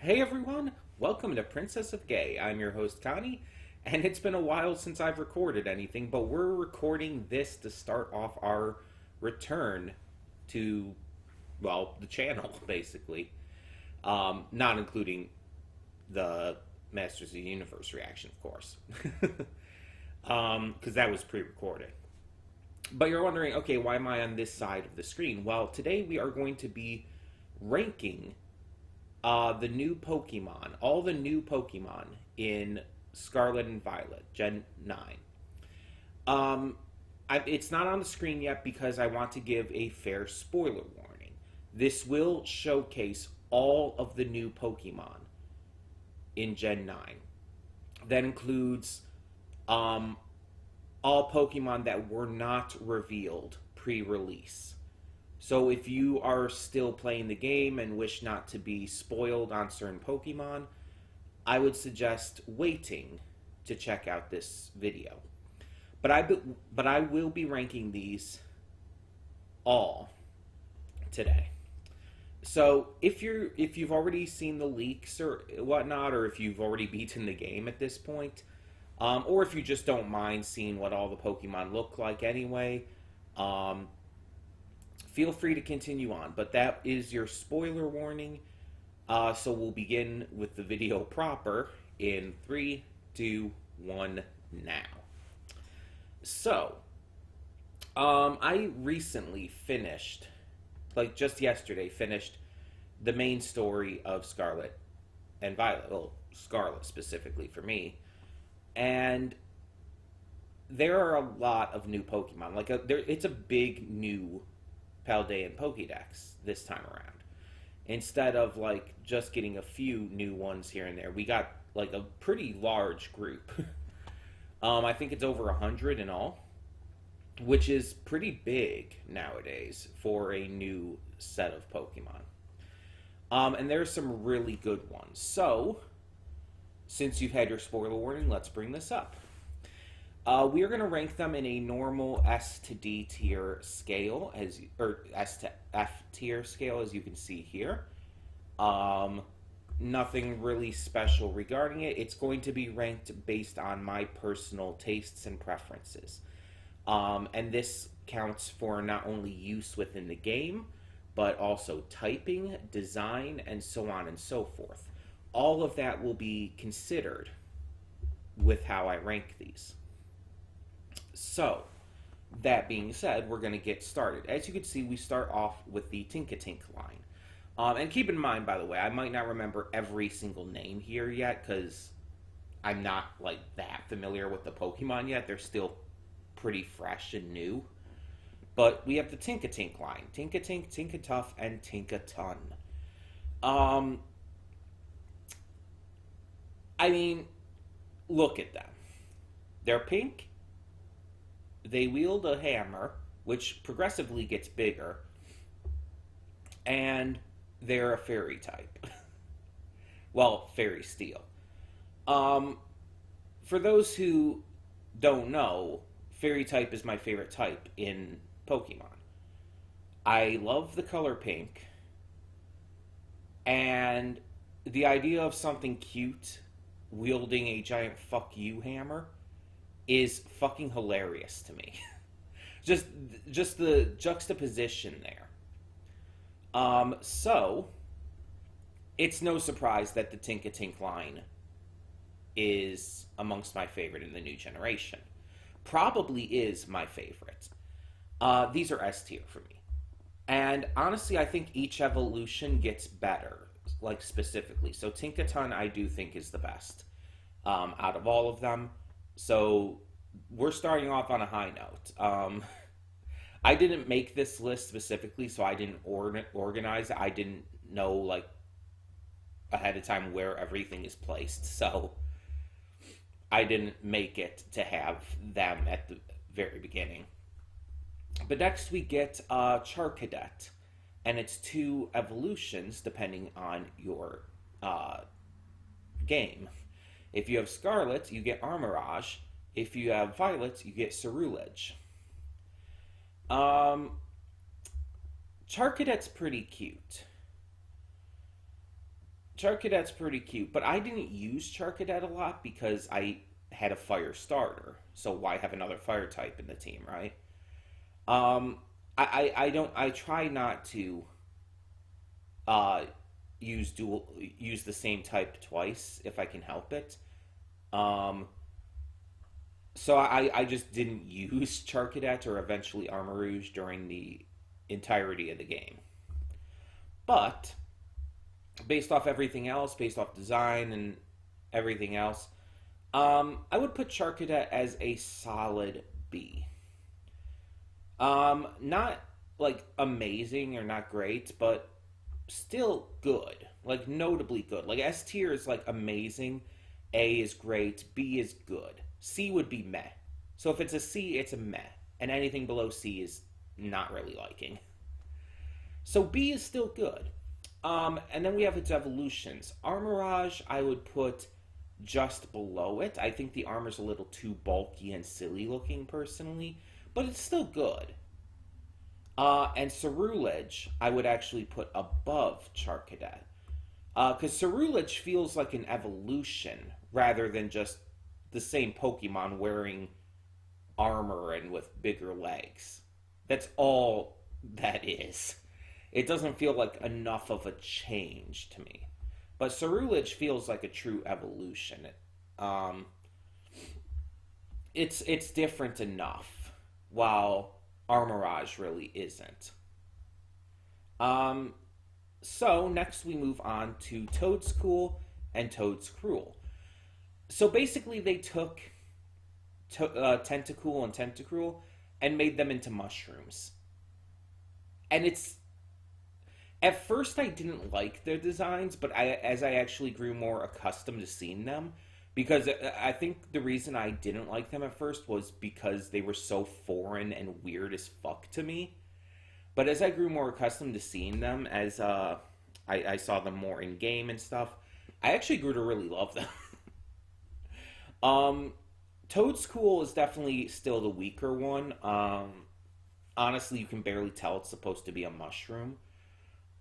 Hey everyone, welcome to Princess of Gay. I'm your host Connie, and it's been a while since I've recorded anything, but we're recording this to start off our return to, well, the channel, basically. Not including the Masters of the Universe reaction, of course, because that was pre recorded. But you're wondering, okay, why am I on this side of the screen? Well, today we are going to be ranking the new Pokemon, all the new Pokemon in Scarlet and Violet, Gen 9. It's not on the screen yet because I want to give a fair spoiler warning. This will showcase all of the new Pokemon in Gen 9. That includes all Pokemon that were not revealed pre release. So if you are still playing the game and wish not to be spoiled on certain Pokemon, I would suggest waiting to check out this video. But I will be ranking these all today. So if you've already seen the leaks or whatnot, or if you've already beaten the game at this point, or if you just don't mind seeing what all the Pokemon look like anyway, feel free to continue on. But that is your spoiler warning. So we'll begin with the video proper in 3, 2, 1, now. So, I recently finished, like just yesterday, finished the main story of Scarlet and Violet. Well, Scarlet specifically for me. And there are a lot of new Pokemon. It's a big new Paldean Pokédex this time around. Instead of just getting a few new ones here and there, we got a pretty large group. I think it's over 100 in all, which is pretty big nowadays for a new set of Pokemon. And there's some really good ones. So, since you've had your spoiler warning, let's bring this up. We are going to rank them in a normal S to D tier scale, or S to F tier scale, as you can see here. Nothing really special regarding it. It's going to be ranked based on my personal tastes and preferences. And this counts for not only use within the game, but also typing, design, and so on and so forth. All of that will be considered with how I rank these. So, that being said, we're going to get started. As you can see, we start off with the Tinkatink line. And keep in mind, by the way, I might not remember every single name here yet, because I'm not, that familiar with the Pokemon yet. They're still pretty fresh and new. But we have the Tinkatink line. Tinkatink, Tinkatuff, and Tinkaton. I mean, look at them. They're pink. They wield a hammer, which progressively gets bigger, and they're a fairy type. Well, fairy steel. For those who don't know, fairy type is my favorite type in Pokemon. I love the color pink, and the idea of something cute wielding a giant fuck you hammer is fucking hilarious to me. just the juxtaposition there. So it's no surprise that the Tinkatink line is amongst my favorite in the new generation. Probably is my favorite. These are S tier for me. And honestly, I think each evolution gets better, specifically. So Tinkaton, I do think, is the best out of all of them. So we're starting off on a high note. I didn't make this list specifically, so I didn't organize it. I didn't know, ahead of time where everything is placed. So I didn't make it to have them at the very beginning. But next we get Charcadet, and it's 2 evolutions depending on your game. If you have Scarlet, you get Armorage. If you have Violet, you get Cerulege. Charcadet's pretty cute. Charcadet's pretty cute, but I didn't use Charcadet a lot because I had a fire starter. So why have another fire type in the team, right? Um, I don't I try not to uh use the same type twice if I can help it. Um, so I just didn't use Charcadet or eventually Armarouge during the entirety of the game. But based off everything else, based off design and everything else, I would put Charcadet as a solid B. Not like amazing or not great, but still good. Like notably good. Like S tier is like amazing, A is great, B is good. C would be meh. So if it's a C, it's a meh. And anything below C is not really liking. So B is still good. And then we have its evolutions. Armorage, I would put just below it. I think the armor's a little too bulky and silly looking personally, but it's still good. And Cerulege, I would actually put above Charcadet. Because Cerulege feels like an evolution rather than just the same Pokemon wearing armor and with bigger legs. That's all that is. It doesn't feel like enough of a change to me. But Cerulege feels like a true evolution. Um, it's different enough, while Armorage really isn't. Um, so next we move on to Toadskool and Toadscruel. So basically, they took Tentacool and Tentacruel and made them into mushrooms. And it's at first I didn't like their designs, but as I actually grew more accustomed to seeing them, because I think the reason I didn't like them at first was because they were so foreign and weird as fuck to me. But as I grew more accustomed to seeing them, as I saw them more in game and stuff, I actually grew to really love them. um, Toadskool is definitely still the weaker one. Honestly, you can barely tell it's supposed to be a mushroom.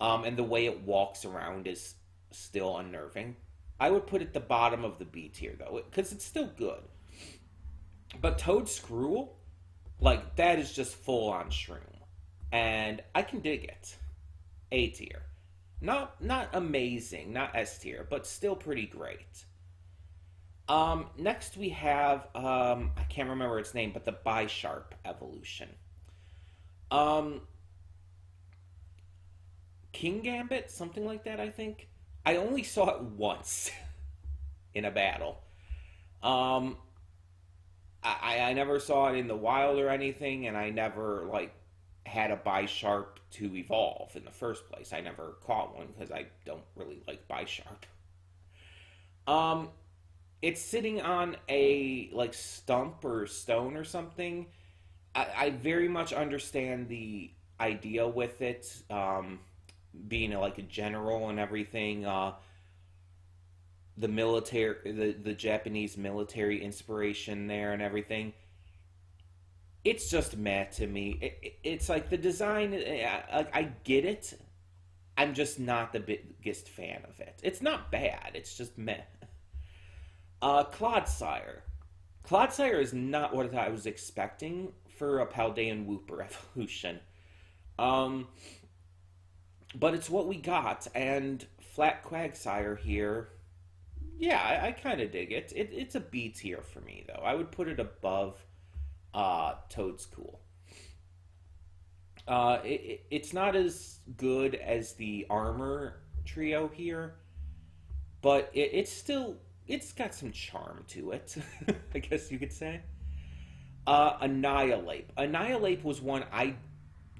And the way it walks around is still unnerving. I would put it the bottom of the B tier though, because it's still good. But Toadscruel, like that is just full on shroom, and I can dig it. A tier, not amazing, not S tier, but still pretty great. Next we have I can't remember its name, but the Bisharp evolution. Um, King Gambit, something like that, I think. I only saw it once in a battle. Um, I never saw it in the wild or anything, and I never like had a Bisharp to evolve in the first place. I never caught one because I don't really like Bisharp. Um, it's sitting on a like stump or stone or something. I very much understand the idea with it. Being like a general and everything, the military, the Japanese military inspiration there and everything. It's just meh to me. It's like the design. I get it. I'm just not the biggest fan of it. It's not bad. It's just meh. Clodsire. Clodsire is not what I was expecting for a Paldean Wooper evolution. Um, but it's what we got, and Flat Quagsire here, yeah, I kind of dig it. It's a B tier for me, though. I would put it above Toadskool. It's not as good as the Armor trio here, but it's got some charm to it, I guess you could say. Annihilate. Annihilate was one I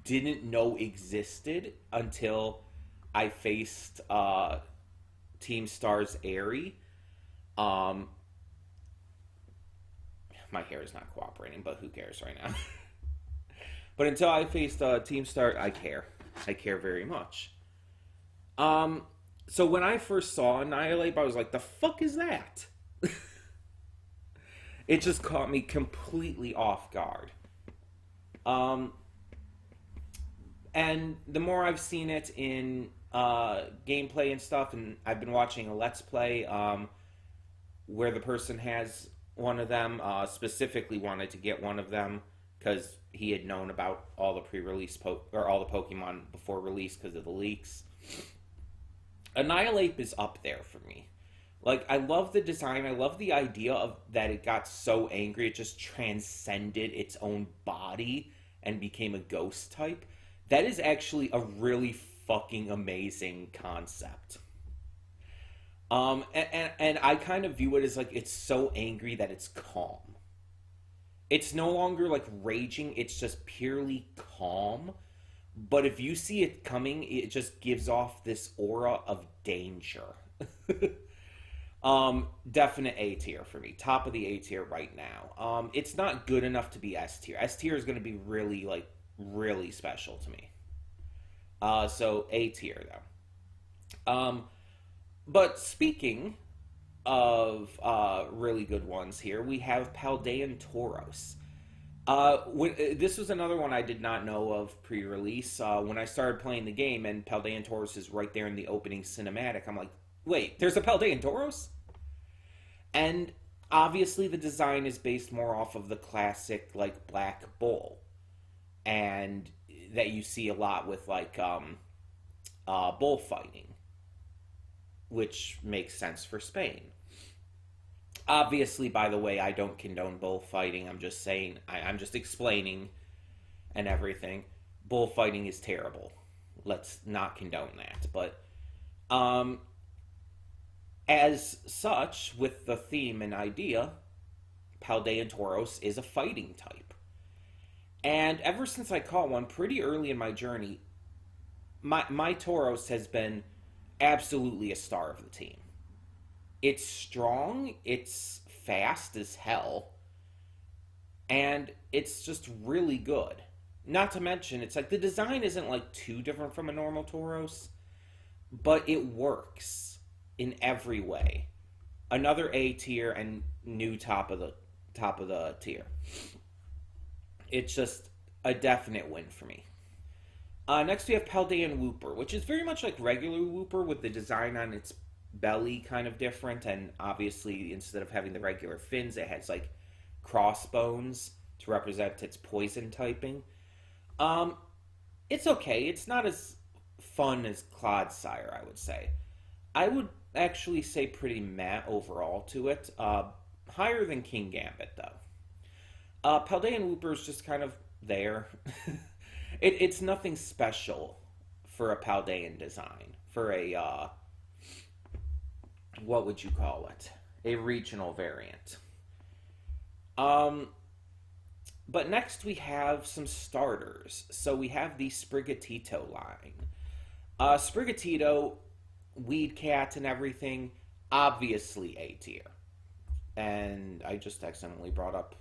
didn't know existed until I faced Team Star's Airy. Um, my hair is not cooperating, but who cares right now? But until I faced Team Star, I care. I care very much. So when I first saw Annihilate, I was like, the fuck is that? It just caught me completely off guard. And the more I've seen it in gameplay and stuff, and I've been watching a Let's Play where the person has one of them, specifically wanted to get one of them because he had known about all the pre-release or all the Pokemon before release because of the leaks. Annihilate is up there for me. Like, I love the design. I love the idea of that it got so angry it just transcended its own body and became a ghost type. That is actually a really fucking amazing concept. And I kind of view it as like it's so angry that it's calm. It's no longer like raging, it's just purely calm. But if you see it coming, it just gives off this aura of danger. Definite A tier for me. Top of the A tier right now. It's not good enough to be S tier. S tier is going to be really, like, really special to me. So A tier, though. But speaking of really good ones here, we have Paldean Tauros. This was another one I did not know of pre-release. When I started playing the game and Paldean Tauros is right there in the opening cinematic, I'm like, wait, there's a Paldean Tauros? And obviously the design is based more off of the classic, like, black bull. And that you see a lot with, like, bullfighting. Which makes sense for Spain. Obviously, by the way, I don't condone bullfighting. I'm just saying, I'm just explaining and everything. Bullfighting is terrible. Let's not condone that. But, as such, with the theme and idea, Paldean Tauros is a fighting type. And ever since I caught one pretty early in my journey, my Tauros has been absolutely a star of the team. It's strong, it's fast as hell, and it's just really good. Not to mention, it's like the design isn't like too different from a normal Tauros, but it works in every way. Another A tier and new top of the tier. It's just a definite win for me. Next we have Paldean Wooper, which is very much like regular Wooper with the design on its belly kind of different, and obviously instead of having the regular fins, it has like crossbones to represent its poison typing. It's okay. It's not as fun as Clodsire, I would say. I would actually say pretty meh overall to it. Higher than King Gambit, though. Paldean Wooper is just kind of there. It's nothing special for a Paldean design. For a, what would you call it? A regional variant. But next we have some starters. So we have the Sprigatito line. Sprigatito, Weed Cat and everything, obviously A tier. And I just accidentally brought up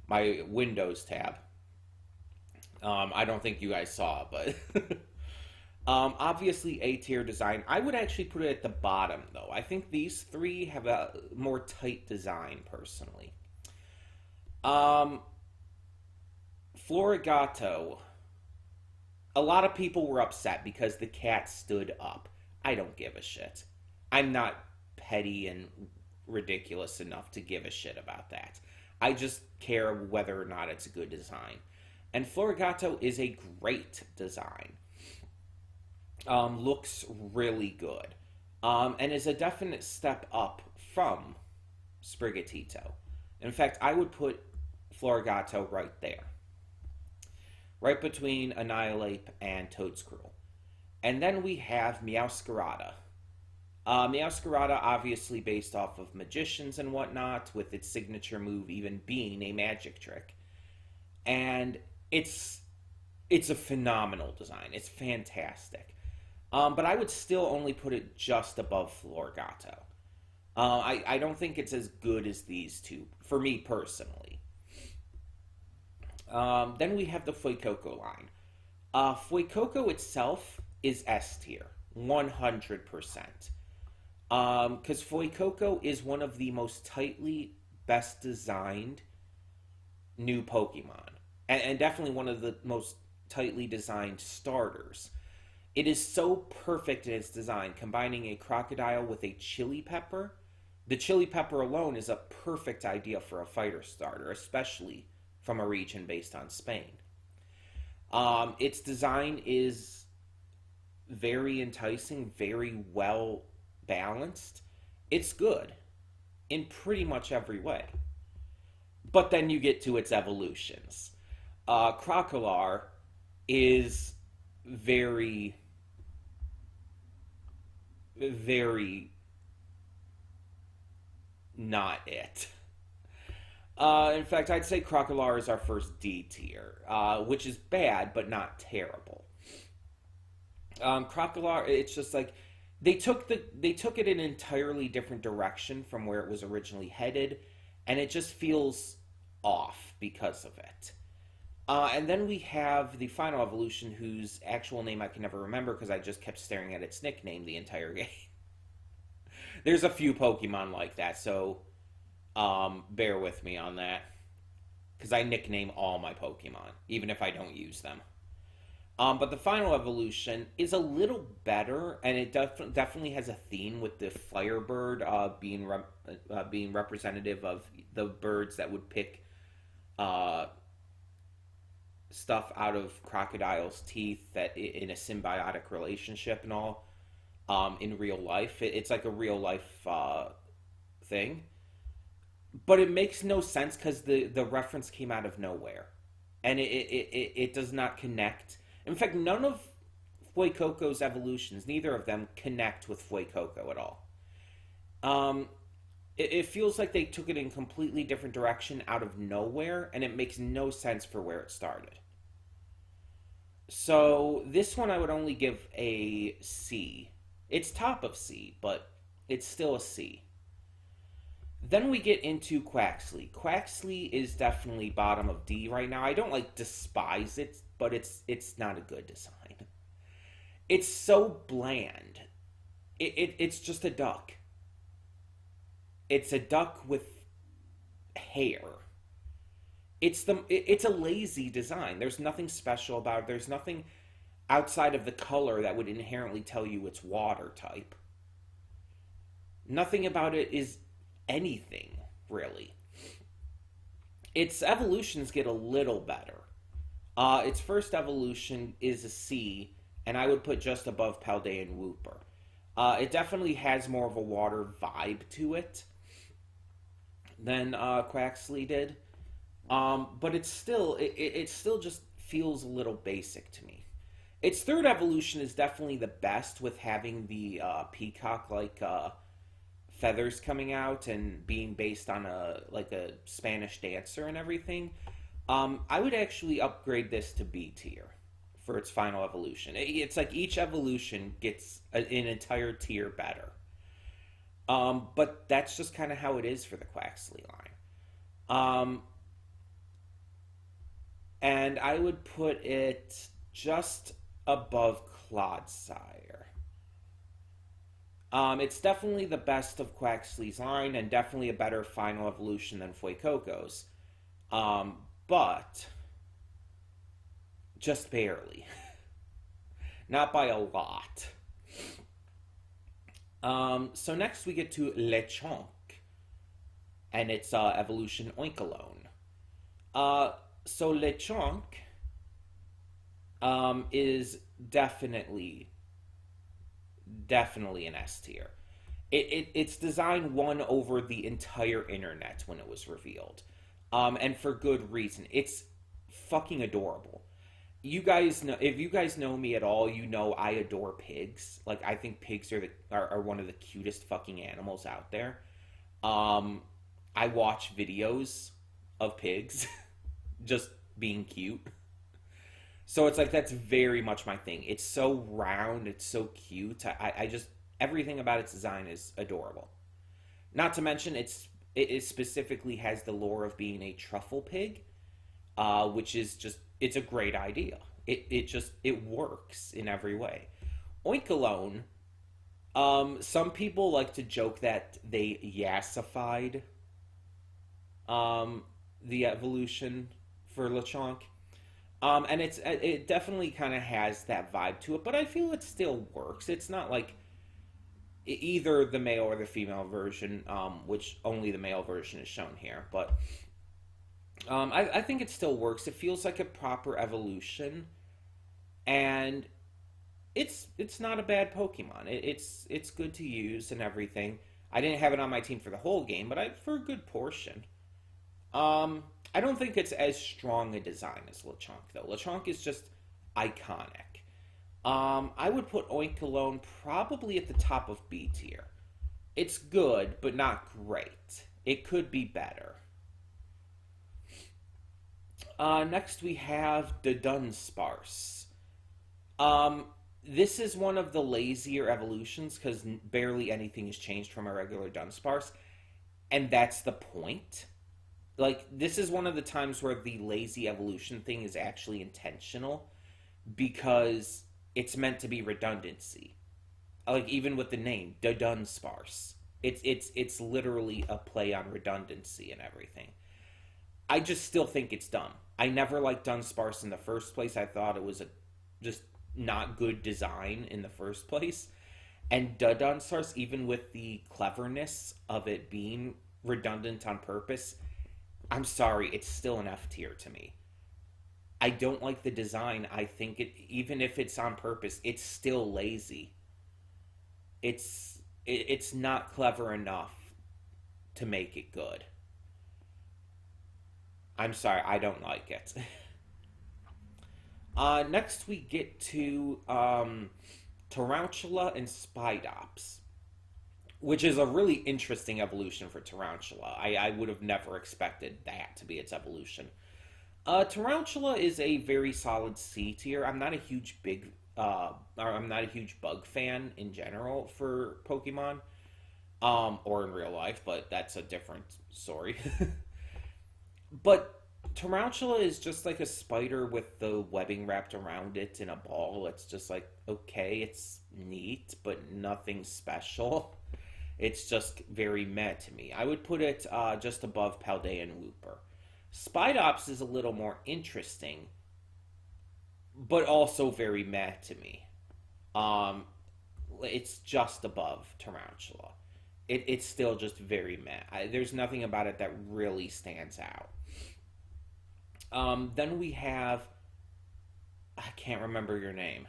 my Windows tab. I don't think you guys saw, but obviously A tier design. I would actually put it at the bottom, though. I think these three have a more tight design, personally. Florigato. A lot of people were upset because the cat stood up. I don't give a shit. I'm not petty and ridiculous enough to give a shit about that. I just care whether or not it's a good design. And Florigato is a great design. Looks really good. And is a definite step up from Sprigatito. In fact, I would put Florigato right there. Right between Annihilate and Toadscruel. And then we have Meowscarada. Meowscarada, obviously based off of magicians and whatnot, with its signature move even being a magic trick. And it's a phenomenal design. It's fantastic. But I would still only put it just above Florigato. I don't think it's as good as these two, for me personally. Then we have the Fuecoco line. Fuecoco itself is S tier, 100%. Because Fuecoco is one of the most tightly best designed new Pokemon. And definitely one of the most tightly designed starters. It is so perfect in its design, combining a crocodile with a chili pepper. The chili pepper alone is a perfect idea for a fighter starter, especially from a region based on Spain. Its design is very enticing, very well balanced. It's good in pretty much every way. But then you get to its evolutions. Crocolar is very, very not it. In fact, I'd say Crocolar is our first D tier, which is bad but not terrible. Crocolar, it's just like they took it in an entirely different direction from where it was originally headed, and it just feels off because of it. And then we have the final evolution, whose actual name I can never remember because I just kept staring at its nickname the entire game. There's a few Pokemon like that, so bear with me on that. Because I nickname all my Pokemon, even if I don't use them. But the final evolution is a little better, and it definitely has a theme with the Firebird being representative of the birds that would pick stuff out of crocodiles' teeth that in a symbiotic relationship and all in real life. It's like a real life thing. But it makes no sense because the reference came out of nowhere. And it does not connect. In fact, none of Fuecoco's evolutions, neither of them connect with Fuecoco at all. It feels like they took it in a completely different direction out of nowhere, and it makes no sense for where it started. So this one I would only give a C. It's top of C, but it's still a C. Then we get into Quaxley. Quaxley is definitely bottom of D right now. I don't like despise it, but it's not a good design. It's so bland. It's just a duck. It's a duck with hair. It's a lazy design. There's nothing special about it. There's nothing outside of the color that would inherently tell you it's water type. Nothing about it is anything, really. Its evolutions get a little better. Its first evolution is a C, and I would put just above Paldean Wooper. It definitely has more of a water vibe to it than Quaxley did. But it still just feels a little basic to me. Its third evolution is definitely the best, with having the peacock-like feathers coming out and being based on a Spanish dancer and everything. I would actually upgrade this to B tier for its final evolution. It's like each evolution gets an entire tier better. But that's just kind of how it is for the Quaxley line. And I would put it just above Clodsire. It's definitely the best of Quaxley's line, and definitely a better final evolution than Fuecoco's. But just barely. Not by a lot. So next we get to Lechonk, and its evolution Oinkologne. So Lechonk is definitely an S tier. Its design won over the entire internet when it was revealed. And for good reason. It's fucking adorable. You guys know, if you guys know me at all, you know I adore pigs. Like, I think pigs are one of the cutest fucking animals out there. I watch videos of pigs just being cute. So it's like, that's very much my thing. It's so round, it's so cute. I just, everything about its design is adorable. Not to mention, it specifically has the lore of being a truffle pig, which is just, it's a great idea. It works in every way. Oinkologne, some people like to joke that they yassified the evolution for Lechonk. And it definitely kind of has that vibe to it, but I feel it still works. It's not like either the male or the female version, which only the male version is shown here. But I think it still works. It feels like a proper evolution, and it's not a bad Pokemon. It's good to use and everything. I didn't have it on my team for the whole game, but for a good portion. I don't think it's as strong a design as Lechonk, though. Lechonk is just iconic. I would put Oinkologne probably at the top of B tier. It's good, but not great. It could be better. Next we have the Dunsparce. This is one of the lazier evolutions because barely anything has changed from a regular Dunsparce, and that's the point. Like, this is one of the times where the lazy evolution thing is actually intentional because it's meant to be redundancy. Like, even with the name, the Dunsparce. It's literally a play on redundancy and everything. I just still think it's dumb. I never liked Dunsparce in the first place. I thought it was a just not good design in the first place. And Dunsparce, even with the cleverness of it being redundant on purpose, I'm sorry, it's still an F tier to me. I don't like the design. I think even if it's on purpose, it's still lazy. It's not clever enough to make it good. I'm sorry, I don't like it. Next we get to Tarantula and Spidops, which is a really interesting evolution for Tarantula. I would have never expected that to be its evolution. Tarantula is a very solid C tier. I'm not a huge bug fan in general for Pokemon, or in real life, but that's a different story. But Tarantula is just like a spider with the webbing wrapped around it in a ball. It's just like, okay, it's neat, but nothing special. It's just very meh to me. I would put it just above Paldean Wooper. Spidops is a little more interesting, but also very meh to me. It's just above Tarantula. It's still just very meh. There's nothing about it that really stands out. Then we have, I can't remember your name.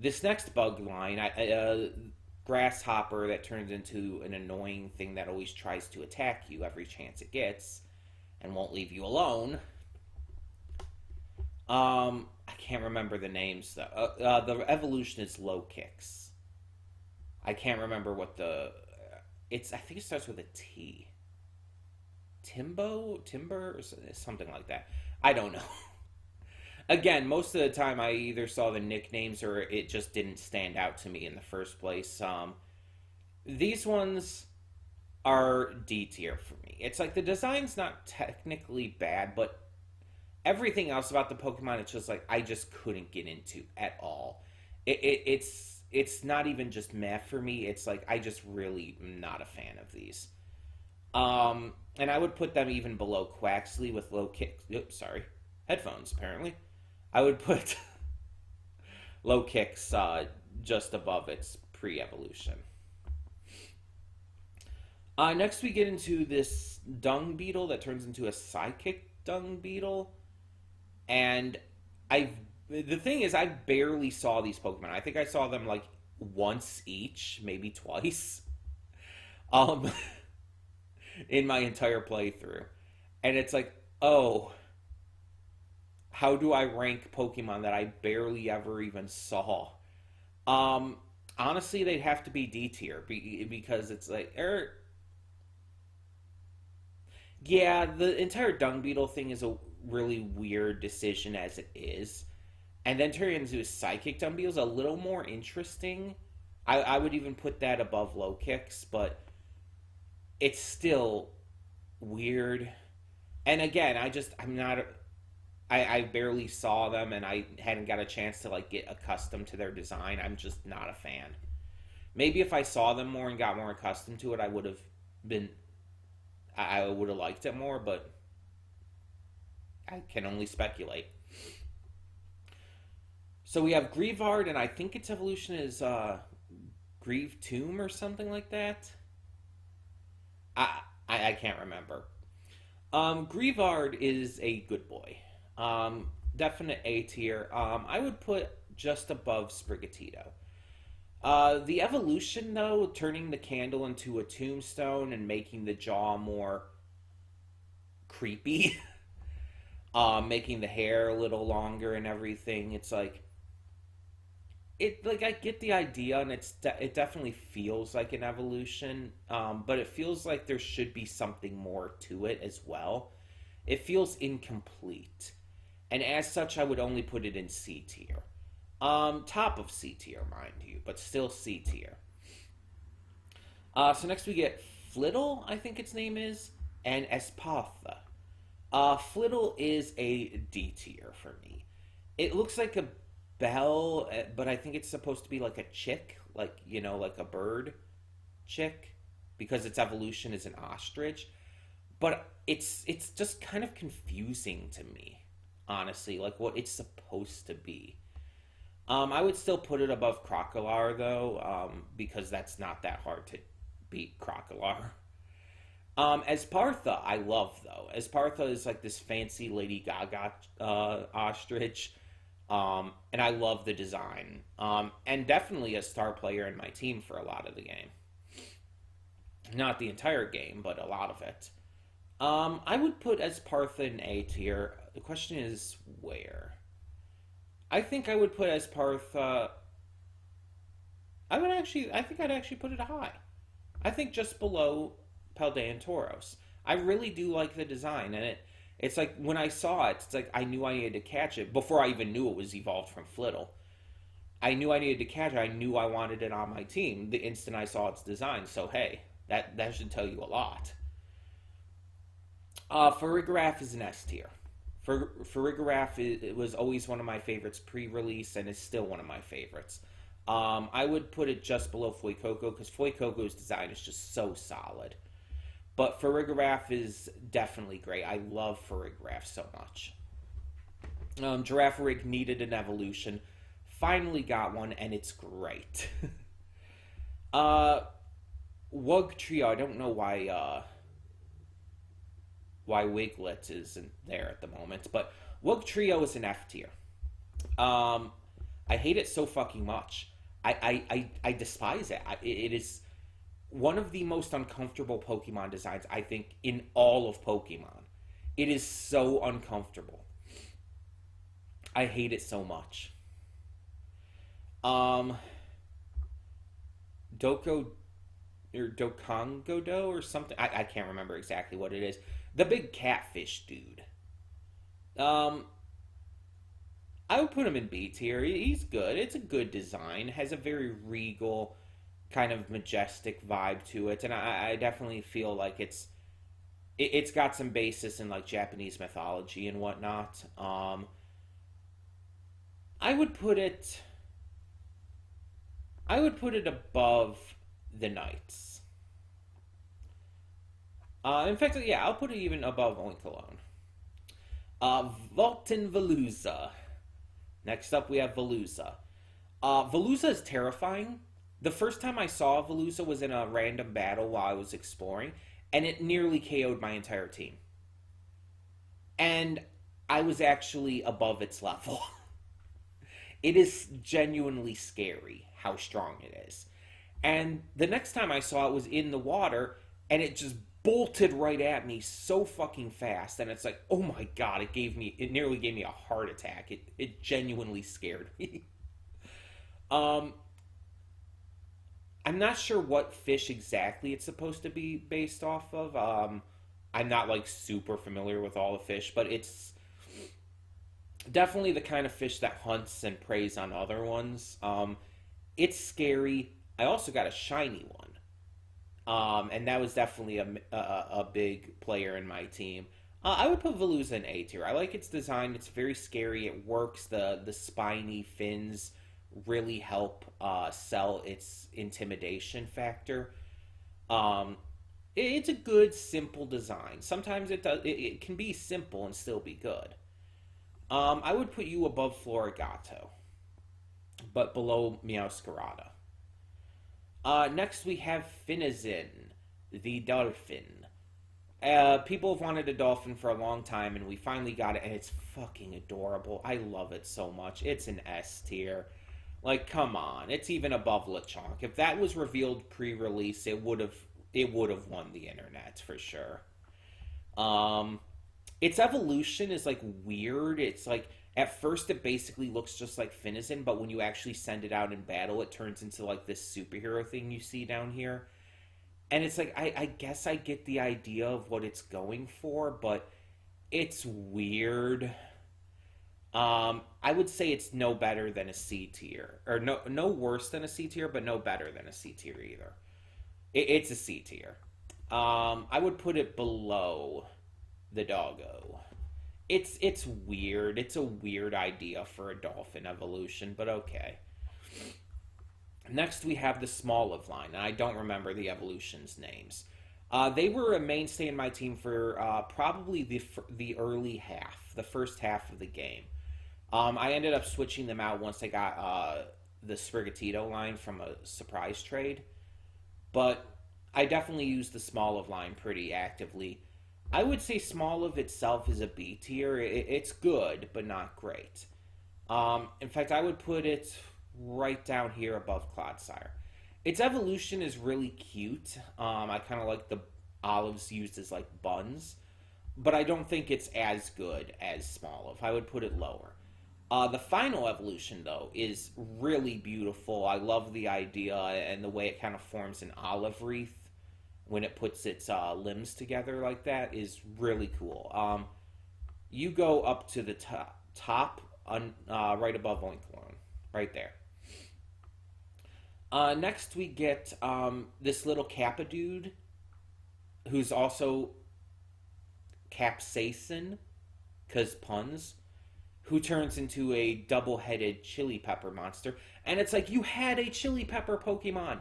This next bug line, Grasshopper that turns into an annoying thing that always tries to attack you every chance it gets and won't leave you alone. I can't remember the names though. The evolution is Low Kicks. I can't remember what I think it starts with a T. Timber, or something like that. I don't know. Again, most of the time I either saw the nicknames or it just didn't stand out to me in the first place. These ones are D tier for me. It's like the design's not technically bad, but everything else about the Pokemon, it's just like I just couldn't get into at all. It's not even just meh for me. It's like I just really am not a fan of these. And I would put them even below Quaxley with low kicks. Oops, sorry, headphones apparently. I would put Low Kicks just above its pre-evolution. Next, we get into this dung beetle that turns into a psychic dung beetle, and the thing is, I barely saw these Pokemon. I think I saw them like once each, maybe twice, in my entire playthrough, and it's like, oh. How do I rank Pokemon that I barely ever even saw? Honestly, they'd have to be D tier because it's like, yeah, the entire Dung Beetle thing is a really weird decision as it is, and then turning into a Psychic Dung Beetle is a little more interesting. I would even put that above Low Kicks, but it's still weird. And again, I'm not. I barely saw them, and I hadn't got a chance to like get accustomed to their design. I'm just not a fan. Maybe if I saw them more and got more accustomed to it, I would have liked it more. But I can only speculate. So we have Grievard, and I think its evolution is Grieve Tomb or something like that. I I can't remember. Grievard is a good boy. Definite A tier. I would put just above Sprigatito. The evolution, though, turning the candle into a tombstone and making the jaw more creepy, making the hair a little longer and everything. It's like I get the idea, and it definitely feels like an evolution, but it feels like there should be something more to it as well. It feels incomplete, and as such, I would only put it in C tier. Top of C tier, mind you, but still C tier. So next we get Flittle, I think its name is, and Espartha. Flittle is a D tier for me. It looks like a bell, but I think it's supposed to be like a chick, like, like a bird chick, because its evolution is an ostrich. But it's just kind of confusing to me, honestly, like what it's supposed to be. I would still put it above Crocolar though, because that's not that hard to beat Crocolar. Espartha, I love though. Espartha is like this fancy Lady Gaga ostrich, and I love the design. And definitely a star player in my team for a lot of the game. Not the entire game, but a lot of it. I would put Espartha in A tier. The question is where. I think I would put Espartha. I think I'd actually put it high. I think just below Paldean Tauros. I really do like the design, and it's like when I saw it, it's like I knew I needed to catch it before I even knew it was evolved from Flittle. I knew I needed to catch it. I knew I wanted it on my team the instant I saw its design. So hey, that should tell you a lot. Farigiraf is an S tier. Farigiraf it was always one of my favorites pre-release and is still one of my favorites. I would put it just below Fuecoco because Fuecoco's design is just so solid. But Farigiraf is definitely great. I love Farigiraf so much. Girafarig needed an evolution. Finally got one, and it's great. Wug Trio, I don't know why Wiglet isn't there at the moment, but Wug Trio is an F tier. I hate it so fucking much. I despise it. It is one of the most uncomfortable Pokemon designs, I think, in all of Pokemon. It is so uncomfortable. I hate it so much. Doko or Dokongodo or something. I can't remember exactly what it is. The big catfish dude. I would put him in B tier. He's good. It's a good design. Has a very regal, kind of majestic vibe to it, and I definitely feel like it's got some basis in like Japanese mythology and whatnot. I would put it. I would put it above the Knights. In fact, yeah, I'll put it even above Oinkologne. Vulcan Veluza. Next up, we have Veluza. Veluza is terrifying. The first time I saw Veluza was in a random battle while I was exploring, and it nearly KO'd my entire team. And I was actually above its level. It is genuinely scary how strong it is. And the next time I saw it was in the water, and it just bolted right at me so fucking fast, and it's like, oh my god, it nearly gave me a heart attack. It genuinely scared me. I'm not sure what fish exactly it's supposed to be based off of. I'm not like super familiar with all the fish, but it's definitely the kind of fish that hunts and preys on other ones. It's scary. I also got a shiny one. And that was definitely a big player in my team. I would put Veluza in A tier. I like its design. It's very scary. It works. The spiny fins really help sell its intimidation factor. It's a good, simple design. Sometimes it can be simple and still be good. I would put you above Florigato, but below Meowscarada. Next we have Finazin, the dolphin. People have wanted a dolphin for a long time, and we finally got it, and it's fucking adorable. I love it so much. It's an S tier. Like, come on, it's even above Lechonk. If that was revealed pre-release, it would have won the internet for sure. Its evolution is like weird. It's like at first it basically looks just like Finizen, but when you actually send it out in battle, it turns into like this superhero thing you see down here. And it's like I guess I get the idea of what it's going for, but it's weird. I would say it's no better than a C tier, or no worse than a C tier, but no better than a C tier either. It's a C tier. I would put it below the doggo. It's weird. It's a weird idea for a dolphin evolution, but okay. Next, we have the Smoliv line, and I don't remember the evolutions' names. They were a mainstay in my team for probably the early half, the first half of the game. I ended up switching them out once I got the Sprigatito line from a surprise trade, but I definitely used the Smoliv line pretty actively. I would say Smoliv itself is a B tier. It's good, but not great. In fact, I would put it right down here above Clodsire. Its evolution is really cute. I kind of like the olives used as like buns, but I don't think it's as good as Smoliv. I would put it lower. The final evolution, though, is really beautiful. I love the idea and the way it kind of forms an olive wreath when it puts its limbs together like that is really cool. You go up to the top right above Oinkloin, right there. Next, we get this little Kappa dude, who's also Capsaicin, because puns, who turns into a double-headed chili pepper monster. And it's like, you had a chili pepper Pokemon.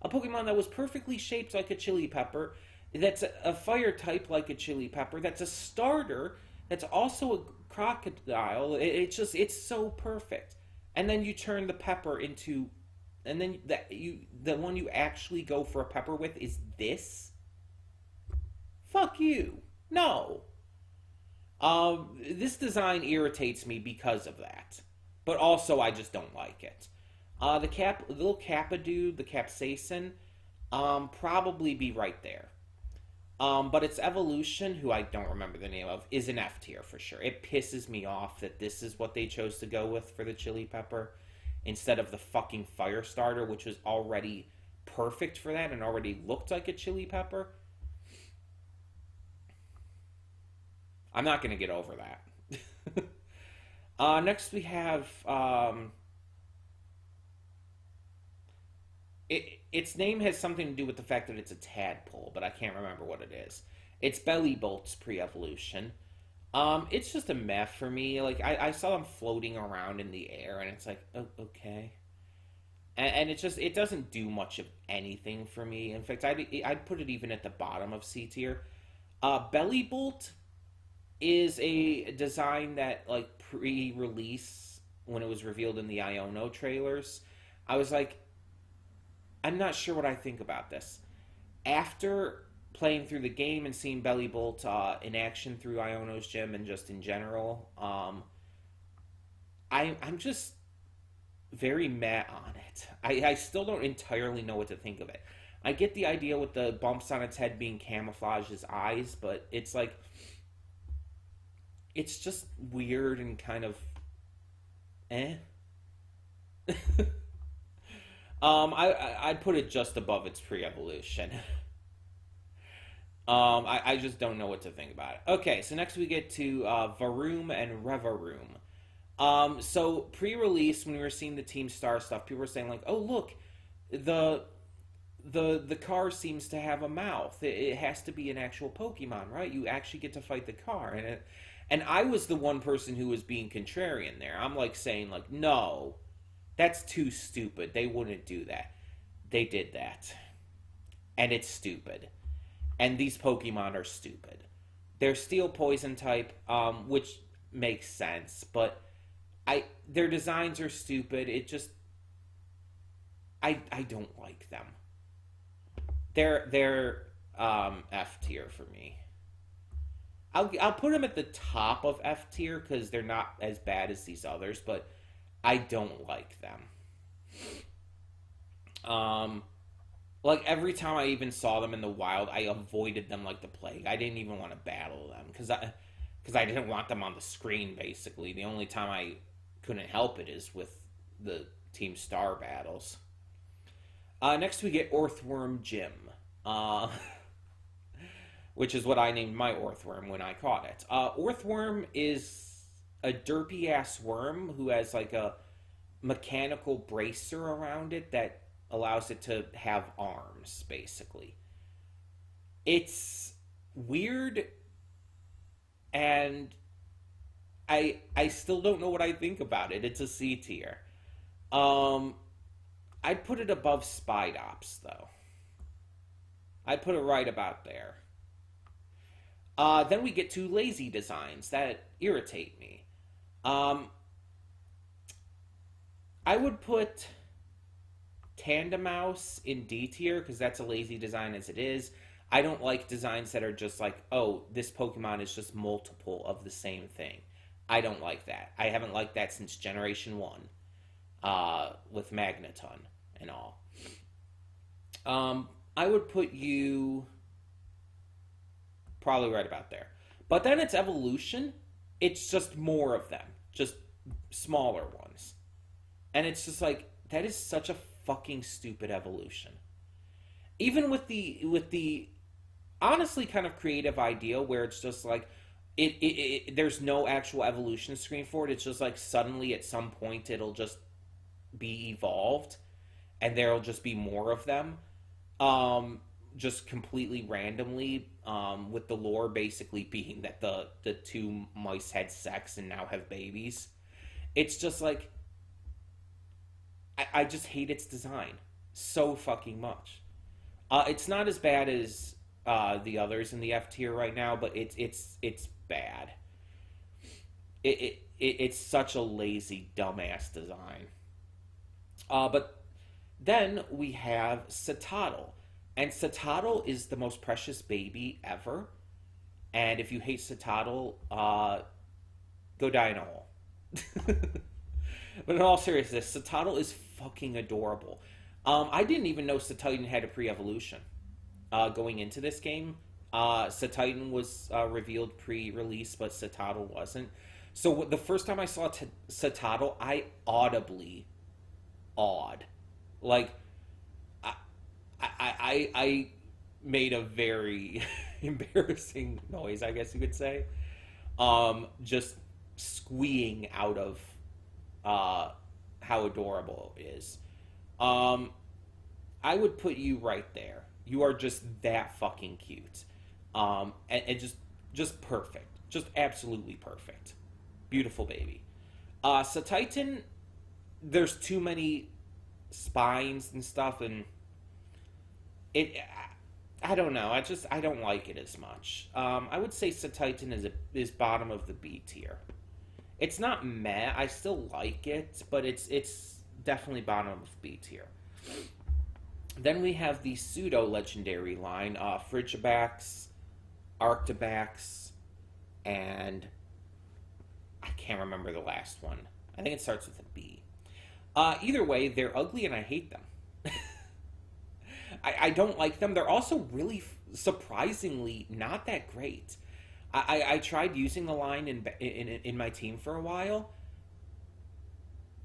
A Pokemon that was perfectly shaped like a chili pepper, that's a fire type like a chili pepper, that's a starter, that's also a crocodile. It's so perfect. And then you turn the pepper into, and then the one you actually go for a pepper with is this? Fuck you. No. This design irritates me because of that. But also, I just don't like it. The little Kappa dude, the Capsaicin, probably be right there. But its evolution, who I don't remember the name of, is an F tier for sure. It pisses me off that this is what they chose to go with for the chili pepper instead of the fucking fire starter, which was already perfect for that and already looked like a chili pepper. I'm not going to get over that. Next, we have its name has something to do with the fact that it's a tadpole, but I can't remember what it is. It's Bellybolt's pre-evolution. It's just a meh for me. Like I saw them floating around in the air, and it's like, oh, okay. And it doesn't do much of anything for me. In fact, I'd put it even at the bottom of C tier. Bellybolt is a design that, like, pre-release, when it was revealed in the Iono trailers, I was like, I'm not sure what I think about this. After playing through the game and seeing Bellybolt in action through Iono's gym and just in general, I'm just very meh on it. I still don't entirely know what to think of it. I get the idea with the bumps on its head being camouflage as eyes, but it's like, it's just weird and kind of I'd put it just above its pre-evolution. I just don't know what to think about it. Okay, so next we get to Varoom and Revaroom. So pre-release, when we were seeing the Team Star stuff, people were saying like, "Oh, look, the car seems to have a mouth. It has to be an actual Pokemon, right? You actually get to fight the car." And I was the one person who was being contrarian there. I'm like saying like, "No, that's too stupid. They wouldn't do that." They did that. And it's stupid. And these Pokemon are stupid. They're Steel Poison type, which makes sense, but their designs are stupid. It just I don't like them. They're F tier for me. I'll put them at the top of F tier because they're not as bad as these others, but I don't like them. Um, like every time I even saw them in the wild, I avoided them like the plague. I didn't even want to battle them because I didn't want them on the screen. Basically, the only time I couldn't help it is with the Team Star battles. Next, we get Earthworm Jim, uh, which is what I named my Earthworm when I caught it. Earthworm is a derpy ass worm who has like a mechanical bracer around it that allows it to have arms, basically. It's weird, and I still don't know what I think about it. It's a C tier. Um, I'd put it above Spidops, though. I'd put it right about there. Then we get to lazy designs that irritate me. Um, I would put Tandemaus in D tier because that's a lazy design as it is. I don't like designs that are just like, oh, this Pokemon is just multiple of the same thing. I don't like that. I haven't liked that since Generation 1 with Magneton and all. I would put you probably right about there. But then its evolution, it's just more of them, just smaller ones. And it's just like, that is such a fucking stupid evolution. Even with the honestly kind of creative idea where it's just like there's no actual evolution screen for it. It's just like suddenly at some point it'll just be evolved and there'll just be more of them. Just completely randomly, with the lore basically being that the two mice had sex and now have babies. It's just like I just hate its design so fucking much. It's not as bad as the others in the F tier right now, but it's bad. It's such a lazy, dumbass design. But then we have Citadel, and Citadel is the most precious baby ever. And if you hate Citadel, go die in a hole. But in all seriousness, Citadel is fucking adorable. I didn't even know Cetitan had a pre-evolution going into this game. Cetitan was revealed pre-release, but Citadel wasn't. So the first time I saw Citadel, I audibly awed. Like, I made a very embarrassing noise, I guess you could say. Just squeeing out of how adorable it is. I would put you right there. You are just that fucking cute. And just perfect. Just absolutely perfect. Beautiful baby. Cetitan, there's too many spines and stuff, and it I don't know. I don't like it as much. I would say Cetitan is bottom of the B tier. It's not meh. I still like it, but it's definitely bottom of B tier. Then we have the pseudo legendary line: Frigibax, Arctibax, and I can't remember the last one. I think it starts with a B. Either way, they're ugly and I hate them. I don't like them. They're also really surprisingly not that great. I tried using the line in my team for a while.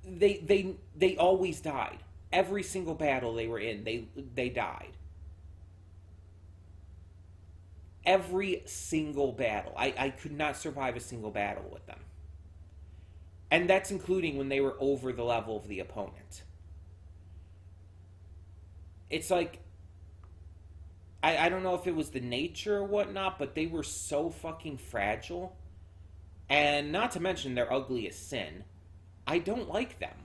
They always died. Every single battle they were in, they died. Every single battle. I could not survive a single battle with them. And that's including when they were over the level of the opponent. It's like, I don't know if it was the nature or whatnot, but they were so fucking fragile. And not to mention they're ugly as sin. I don't like them.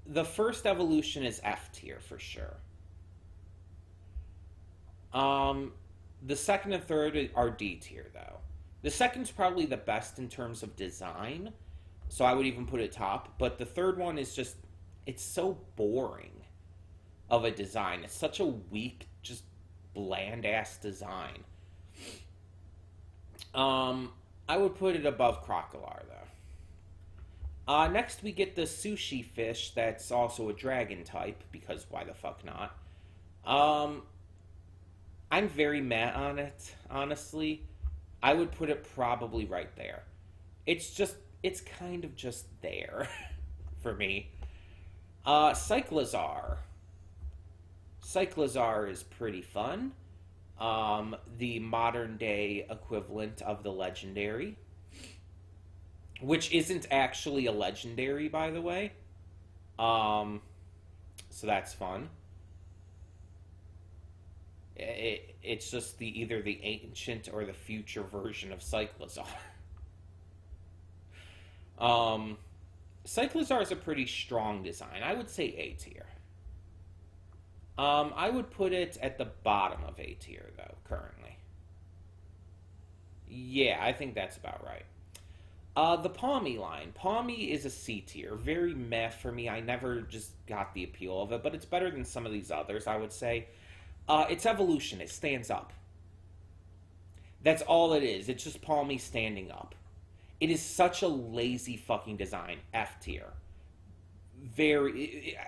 The first evolution is F tier for sure. The second and third are D tier, though. The second's probably the best in terms of design, so I would even put it top. But the third one is just, it's so boring of a design. It's such a weak, just bland ass design. I would put it above Crocolar, though. Next, we get the sushi fish that's also a dragon type, because why the fuck not? I'm very meh on it, honestly. I would put it probably right there. It's kind of just there for me. Cyclizar. Cyclizar is pretty fun. The modern day equivalent of the legendary, which isn't actually a legendary, by the way. So that's fun. It's just either the ancient or the future version of Cyclizar. Cyclizar is a pretty strong design. I would say A tier. I would put it at the bottom of A tier, though, currently. Yeah, I think that's about right. The Palmy line. Palmy is a C tier. Very meh for me. I never just got the appeal of it, but it's better than some of these others, I would say. Its evolution, it stands up. That's all it is. It's just Palmy standing up. It is such a lazy fucking design. F tier.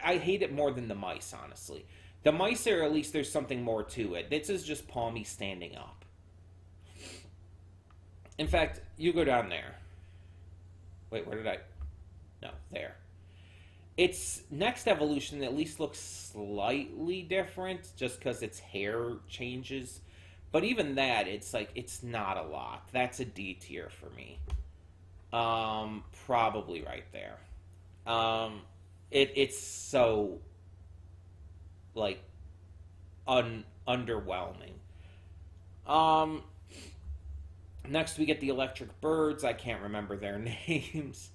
I hate it more than the mice, honestly. The mice are, at least there's something more to it. This is just Palmy standing up. In fact, you go down there. Wait, where did I... No, there. Its next evolution at least looks slightly different, just because its hair changes. But even that, it's like, it's not a lot. That's a D tier for me. Probably right there. It's so, like, underwhelming. Next we get the electric birds. I can't remember their names.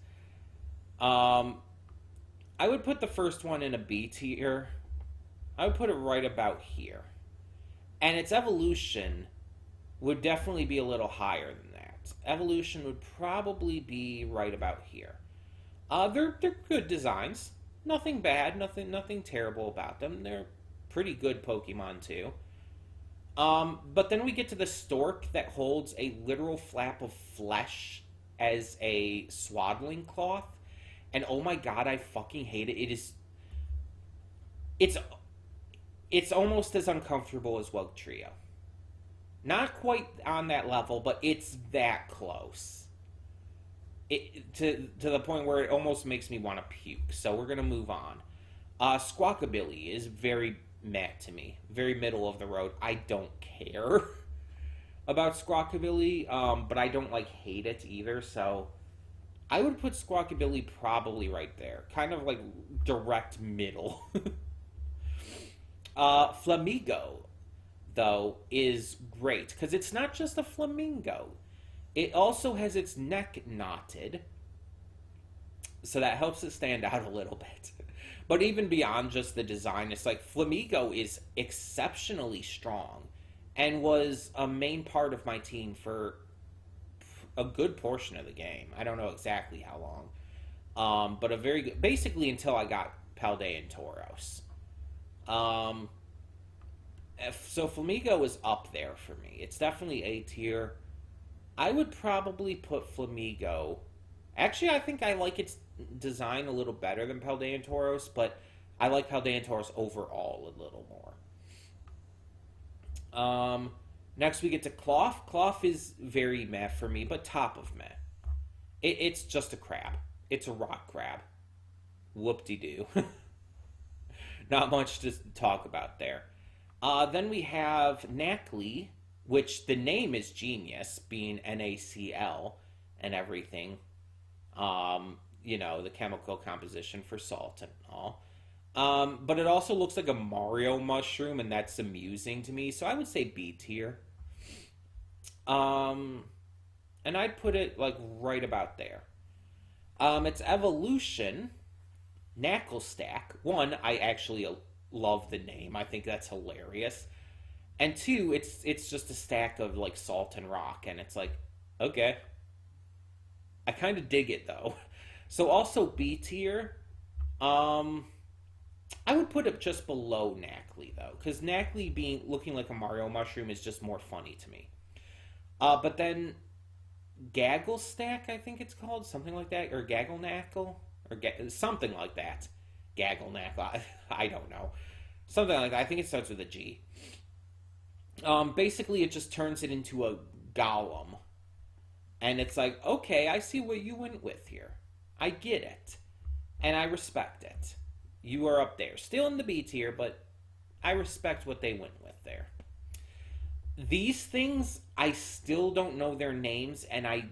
I would put the first one in a B tier. I would put it right about here. And its evolution would definitely be a little higher than that. Evolution would probably be right about here. They're good designs. Nothing bad, nothing terrible about them. They're pretty good Pokemon too. But then we get to the stork that holds a literal flap of flesh as a swaddling cloth. And oh my god, I fucking hate it. It's almost as uncomfortable as Wugtrio. Not quite on that level, but it's that close. To the point where it almost makes me want to puke. So we're gonna move on. Squawkabilly is very meh to me. Very middle of the road. I don't care about Squawkabilly, but I don't hate it either, so I would put Squawkabilly probably right there. Kind of direct middle. Flamigo, though, is great, because it's not just a flamingo. It also has its neck knotted, so that helps it stand out a little bit. But even beyond just the design, it's Flamigo is exceptionally strong and was a main part of my team for a good portion of the game. I don't know exactly how long. But a very good... Basically until I got Paldean and Tauros. So Flamigo is up there for me. It's definitely A tier. I would probably put Flamigo... Actually, I think I like its design a little better than Paldean and Tauros, but I like Paldean and Tauros overall a little more. Next we get to Cloth. Cloth is very meh for me, but top of meh. It's just a crab. It's a rock crab. Whoop-de-doo. Not much to talk about there. Then we have Nacli, which the name is genius, being NaCl and everything. The chemical composition for salt and all. But it also looks like a Mario mushroom, and that's amusing to me, so I would say B tier. And I'd put it right about there. Its evolution, Knucklestack. One, I actually love the name. I think that's hilarious. And two, it's just a stack of like salt and rock, and it's like, okay, I kind of dig it though. So also B tier, um, I would put it just below Knackley though, because Knackley being looking like a Mario mushroom is just more funny to me. But then Gaggle Stack, I think it's called something like that, or Gaggle Knackle, or something like that. Gaggle Knackle, I don't know, something like that. I think it starts with a G. Basically, it just turns it into a golem, and it's like, okay, I see what you went with here. I get it, and I respect it. You are up there, still in the B tier, but I respect what they went with there. These things, I still don't know their names, and I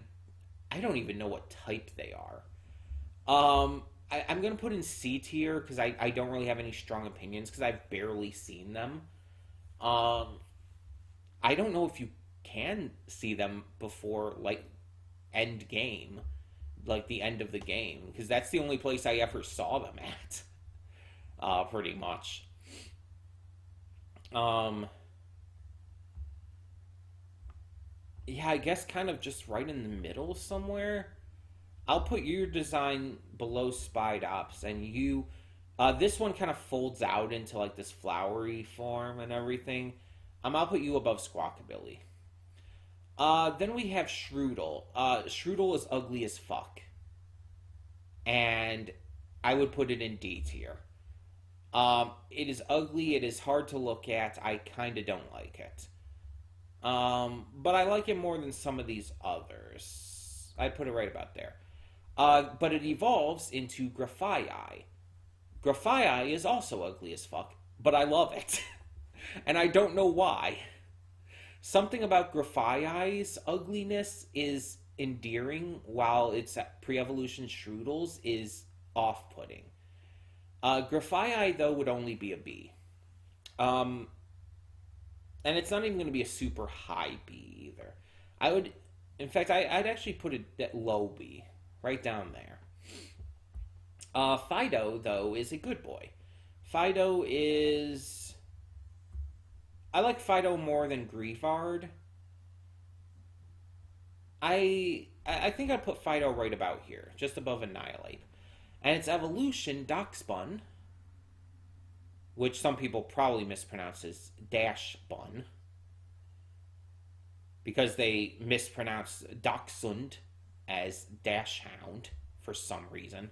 don't even know what type they are. I'm gonna put in C tier because I don't really have any strong opinions because I've barely seen them. Um, I don't know if you can see them before like end game, like the end of the game, because that's the only place I ever saw them at. Pretty much. Um, yeah, I guess kind of just right in the middle somewhere. I'll put your design below Spidops, and you. This one kind of folds out into like this flowery form and everything. I'll put you above Squawkabilly. Then we have Shroodle. Shroodle is ugly as fuck, and I would put it in D tier. It is ugly. It is hard to look at. I kind of don't like it. But I like it more than some of these others. I put it right about there. But it evolves into Grafii. Grafii is also ugly as fuck, but I love it. And I don't know why. Something about Grafii's ugliness is endearing, while its pre-evolution Shroodles is off-putting. Grafii, though, would only be a B. And it's not even going to be a super high B either. I would, in fact, I'd actually put it at low B, right down there. Fido, though, is a good boy. Fido is... I like Fido more than Griefard. I think I'd put Fido right about here, just above Annihilate. And its evolution, Darkspun, which some people probably mispronounce as Dash Bun, because they mispronounce Dachshund as Dash Hound for some reason.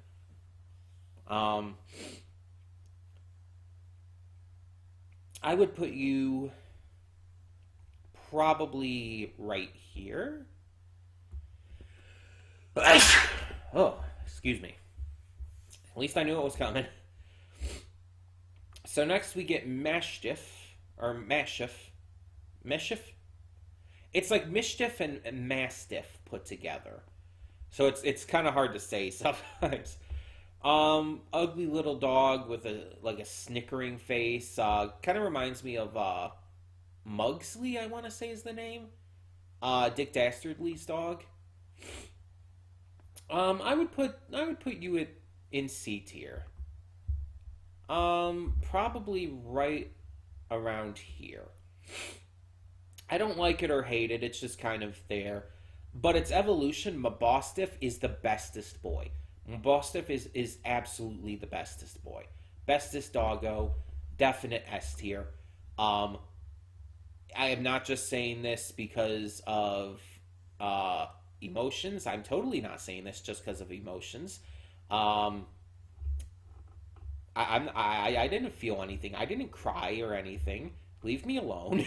I would put you probably right here. Oh, excuse me. At least I knew it was coming. So next we get Mashtiff, or Mashif. Meshif? It's like Mischief and Mastiff put together. So it's kind of hard to say sometimes. Ugly little dog with a snickering face. Kind of reminds me of Mugsley, I want to say is the name. Dick Dastardly's dog. I would put you in C tier. Probably right around here. I don't like it or hate it. It's just kind of there. But its evolution, Mabostiff, is the bestest boy. Mabostiff is absolutely the bestest boy. Bestest doggo. Definite S tier. I am not just saying this because of emotions. I'm totally not saying this just because of emotions. I didn't feel anything. I didn't cry or anything. Leave me alone.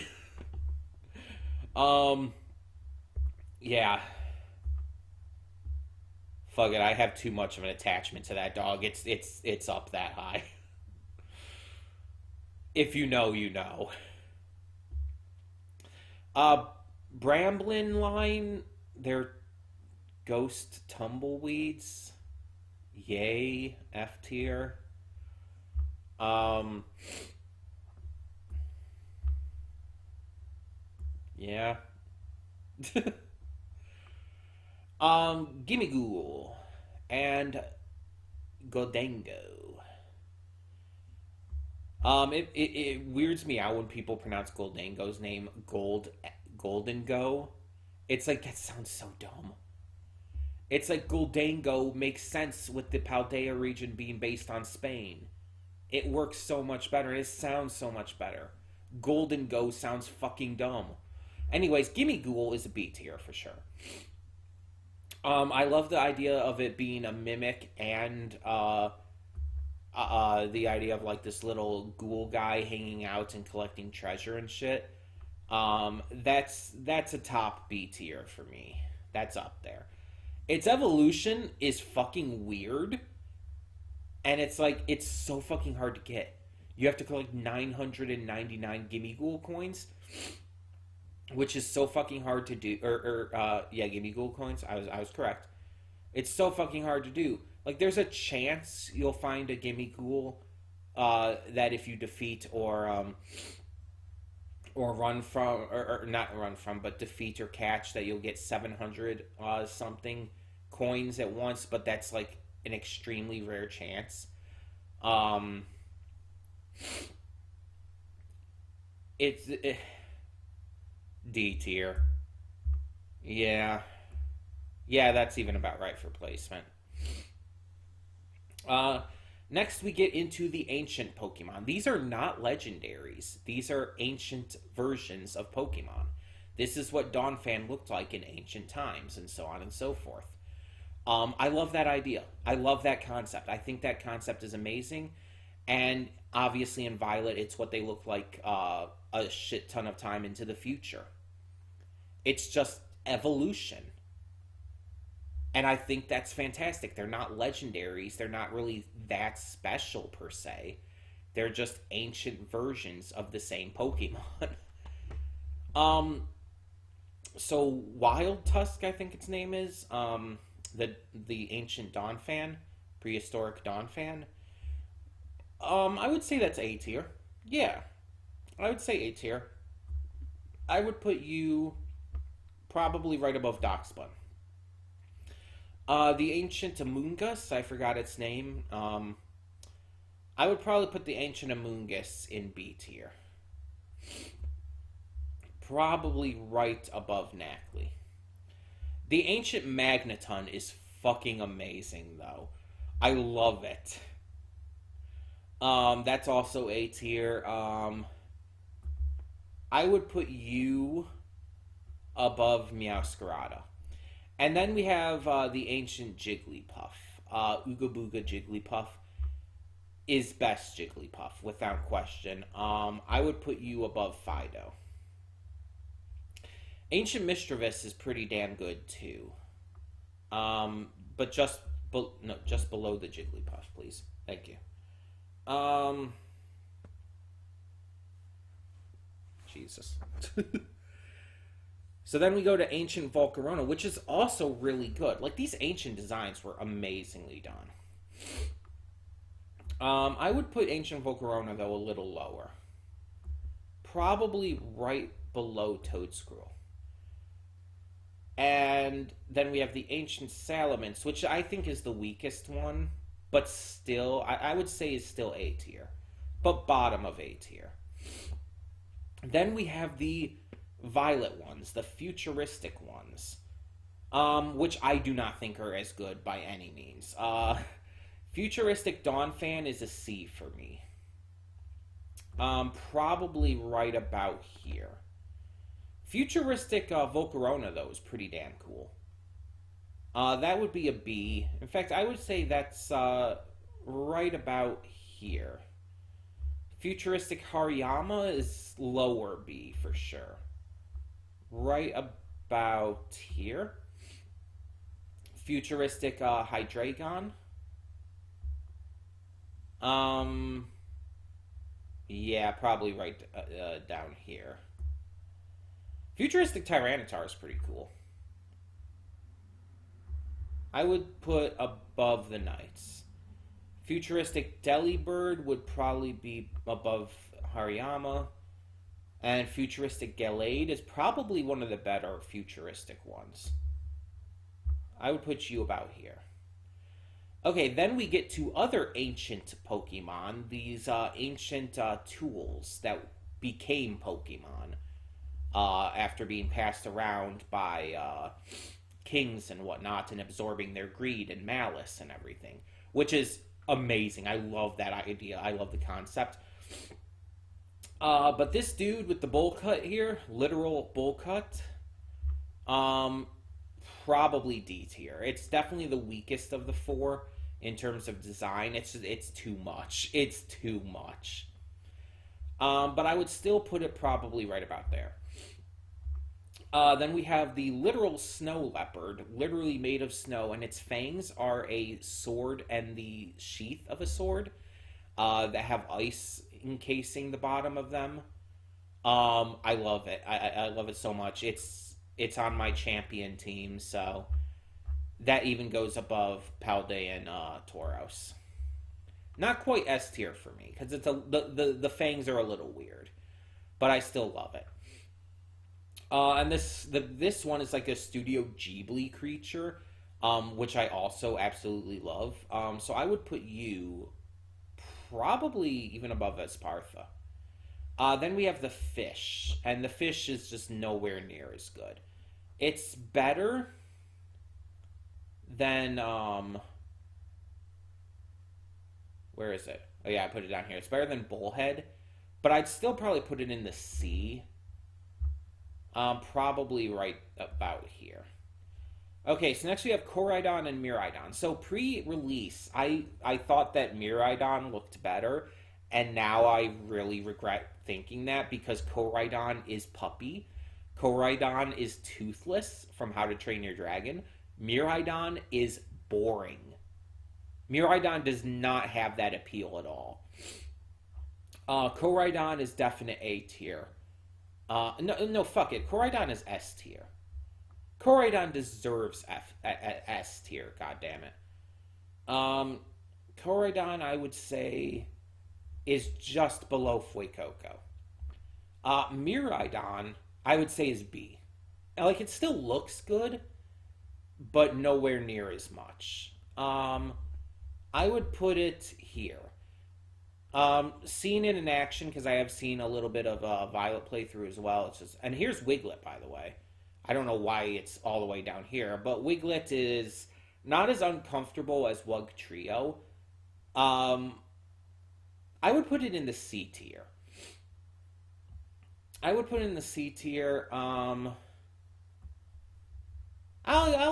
Yeah. Fuck it. I have too much of an attachment to that dog. It's up that high. If you know, you know. Bramblin line, they're ghost tumbleweeds. Yay, F tier. Yeah. Gimme Ghoul and Godango. It weirds me out when people pronounce Goldango's name Golden Go. It's like that sounds so dumb. It's like Goldango makes sense with the Paldea region being based on Spain. It works so much better. It sounds so much better. Golden Go sounds fucking dumb. Anyways, Gimme Ghoul is a B tier for sure. I love the idea of it being a mimic and the idea of like this little ghoul guy hanging out and collecting treasure and shit. That's a top B tier for me. That's up there. Its evolution is fucking weird, and it's like it's so fucking hard to get. You have to collect 999 Gimme Ghoul coins, which is so fucking hard to do. Yeah, Gimme Ghoul coins. I was correct. It's so fucking hard to do. Like, there's a chance you'll find a Gimme Ghoul that if you defeat or run from, or not run from, but defeat or catch, that you'll get 700 something coins at once, but that's like an extremely rare chance. It's D tier. Yeah. Yeah, that's even about right for placement. Next, we get into the ancient Pokemon. These are not legendaries. These are ancient versions of Pokemon. This is what Donphan looked like in ancient times, and so on and so forth. I love that idea. I love that concept. I think that concept is amazing. And obviously in Violet, it's what they look like a shit ton of time into the future. It's just evolution. And I think that's fantastic. They're not legendaries. They're not really that special per se. They're just ancient versions of the same Pokemon. So Wild Tusk, I think its name is, the ancient Donphan, prehistoric Donphan. I would say that's A tier. Yeah, I would say A tier. I would put you probably right above Darkspun. The ancient Amoonguss, I forgot its name. I would probably put the ancient Amoonguss in B tier. Probably right above Nacli. The ancient Magneton is fucking amazing, though. I love it. That's also A tier. I would put you above Meowscarada. And then we have the ancient Jigglypuff. Ooga Booga Jigglypuff is best Jigglypuff, without question. I would put you above Fido. Ancient Mischievous is pretty damn good, too. But just below the Jigglypuff, please. Thank you. Jesus. So then we go to Ancient Volcarona, which is also really good. Like, these ancient designs were amazingly done. I would put Ancient Volcarona, though, a little lower. Probably right below Toedscruel. And then we have the Ancient Salamence, which I think is the weakest one, but still, I would say is still A tier. But bottom of A tier. Then we have the Violet ones, the futuristic ones, which I do not think are as good by any means. Futuristic Donphan is a C for me. Probably right about here. Futuristic Volcarona, though, is pretty damn cool. That would be a B. In fact, I would say that's right about here. Futuristic Hariyama is lower B for sure. Right about here. Futuristic Hydreigon. Yeah, probably right down here. Futuristic Tyranitar is pretty cool. I would put above the Knights. Futuristic Delibird would probably be above Hariyama. And Futuristic Gallade is probably one of the better futuristic ones. I would put you about here. Okay, then we get to other ancient Pokemon, these ancient tools that became Pokemon after being passed around by kings and whatnot and absorbing their greed and malice and everything, which is amazing. I love that idea. I love the concept. But this dude with the bowl cut here, literal bowl cut, um, probably D tier. It's definitely the weakest of the four in terms of design. It's too much. It's too much. But I would still put it probably right about there. Then we have the literal snow leopard, literally made of snow, and its fangs are a sword and the sheath of a sword that have ice encasing the bottom of them. I love it. I love it so much. It's on my champion team, so that even goes above Paldea and Tauros. Not quite S tier for me because the fangs are a little weird, but I still love it. And this one is like a Studio Ghibli creature, which I also absolutely love. So I would put you probably even above Espartha. Then we have the fish, and the fish is just nowhere near as good. It's better than where is it? Oh yeah, I put it down here. It's better than Bullhead, but I'd still probably put it in the C. Probably right about here. Okay, so next we have Koraidon and Miraidon. So pre-release, I thought that Miraidon looked better, and now I really regret thinking that because Koraidon is puppy. Koraidon is toothless from How to Train Your Dragon. Miraidon is boring. Miraidon does not have that appeal at all. Koraidon is definite A tier. No, fuck it. Koraidon is S tier. Koraidon deserves S tier. God damn it. Koraidon, I would say, is just below Fuecoco. Miraidon, I would say, is B. Like, it still looks good, but nowhere near as much. I would put it here. Seen it in action because I have seen a little bit of Violet playthrough as well. It's just, and here's Wiglet, by the way. I don't know why it's all the way down here, but Wiglet is not as uncomfortable as Wug Trio. I would put it in the C tier. I would put it in the C tier. I'll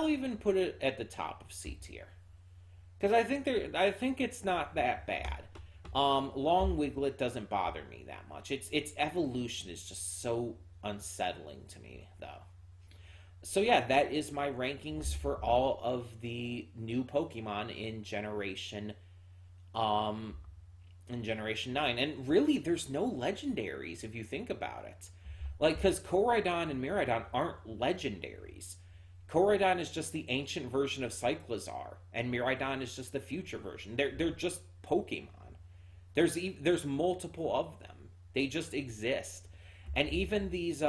even put it at the top of C tier because I think it's not that bad. Long Wiglet doesn't bother me that much. Its evolution is just so unsettling to me, though. So yeah, that is my rankings for all of the new Pokemon in Generation 9. And really, there's no legendaries if you think about it. Like, because Koraidon and Miraidon aren't legendaries. Koraidon is just the ancient version of Cyclizar, and Miraidon is just the future version. They're just Pokemon. There's multiple of them. They just exist. And even these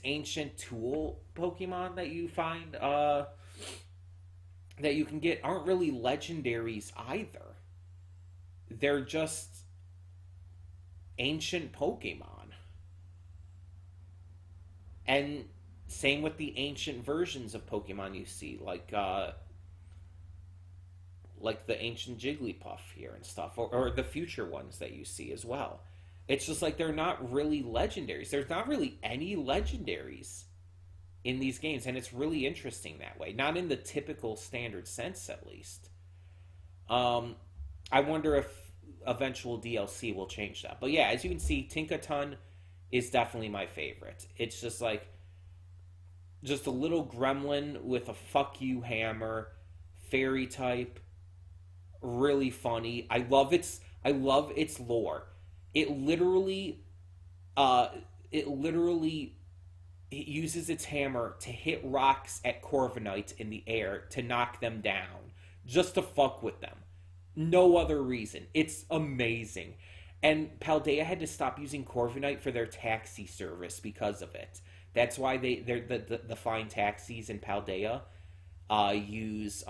ancient tool Pokemon that you find that you can get aren't really legendaries either. They're just ancient Pokemon. And same with the ancient versions of Pokemon you see, like the ancient Jigglypuff here and stuff, or the future ones that you see as well. It's just like they're not really legendaries. There's not really any legendaries in these games, and it's really interesting that way. Not in the typical standard sense, at least. I wonder if eventual DLC will change that. But yeah, as you can see, Tinkaton is definitely my favorite. It's just like just a little gremlin with a fuck you hammer, fairy type, really funny. I love its lore. It literally it uses its hammer to hit rocks at Corviknight in the air to knock them down, just to fuck with them. No other reason. It's amazing. And Paldea had to stop using Corviknight for their taxi service because of it. That's why the flying taxis in Paldea use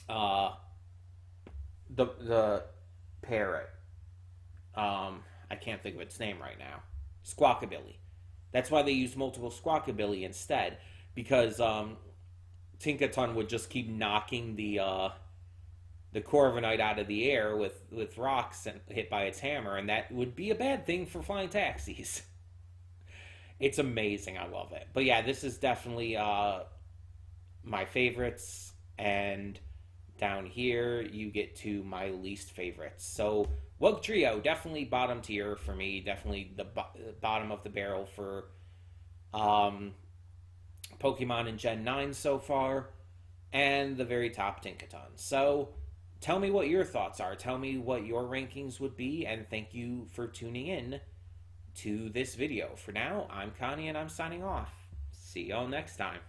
uh, the parrot. I can't think of its name right now. Squawkabilly. That's why they use multiple Squawkabilly instead, because Tinkaton would just keep knocking the Corviknight out of the air with rocks and hit by its hammer, and that would be a bad thing for flying taxis. It's amazing. I love it. But yeah, this is definitely my favorites, and down here you get to my least favorites. So Wugtrio, definitely bottom tier for me. Definitely the bottom of the barrel for um, Pokemon in Gen 9 so far, and the very top Tinkaton. So tell me what your thoughts are. Tell me what your rankings would be, and thank you for tuning in to this video. For now, I'm Connie, and I'm signing off. See y'all next time.